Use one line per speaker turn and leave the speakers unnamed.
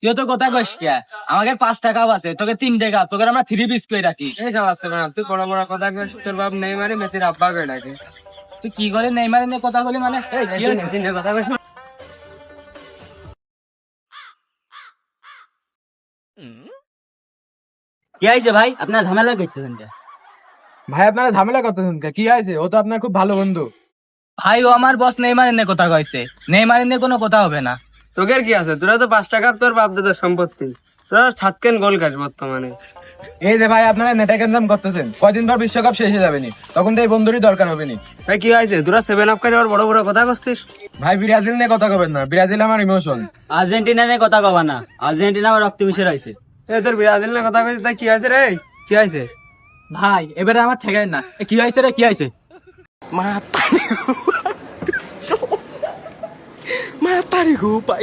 তুই তো কথা কইস কে? আমাকে 5 টাকাও আছে, তোকে 3 টাকা, তোকে আমরা 3 পিস করে রাখি।
এই সব আছে না, তুই বড় বড় কথা কইস, তোর বাপ নেইমারে মেসির আব্বা কই ডাকে।
তুই কি করে নেইমারে নিয়ে কথা বলি মানে? এই কি হলো?
মেসি নিয়ে কথা কইস না।
কি হয়েছে ভাই, আপনার ঝামেলা করতেছেন কে?
ভাই আপনারা ঝামেলা করতেছেন কে? কি আছে? ও তো আপনার খুব ভালো বন্ধু।
ভাই ও আমার বস নেইমারে নিয়ে কথা কইছে, নেইমারে নিয়ে কোনো কথা হবে না।
তোকের কি আছে? তোরা তো 5 টাকা তোর বাপ দাদার সম্পত্তি। তোরা ছাতকেন গোল খাস বর্তমানে।
এই যে ভাই আপনারা নেটা কেন্দ্রাম করতেছেন, কয়দিন পর বিশ্বকাপ শেষ হয়ে যাবে নি, তখন তো এই বন্ধুরই দরকার হবে নি।
ভাই কি হয়েছে? তোরা 7 আপ করে আবার বড় বড় কথা করছিস।
ভাই ব্রাজিল নিয়ে কথা কবেন না, ব্রাজিল আমার ইমোশন।
আর্জেন্টিনা নিয়ে কথা কবা না, আর্জেন্টিনা আমার রক্ত মিশে রয়েছে।
এই তোর ব্রাজিল নিয়ে কথা কইছিস, তাই কি হয়েছে রে? কি হয়েছে?
ভাই এবারে আমার ঠেকাই না। কি হয়েছে রে, কি হয়েছে?
Mata nih gue, Pak.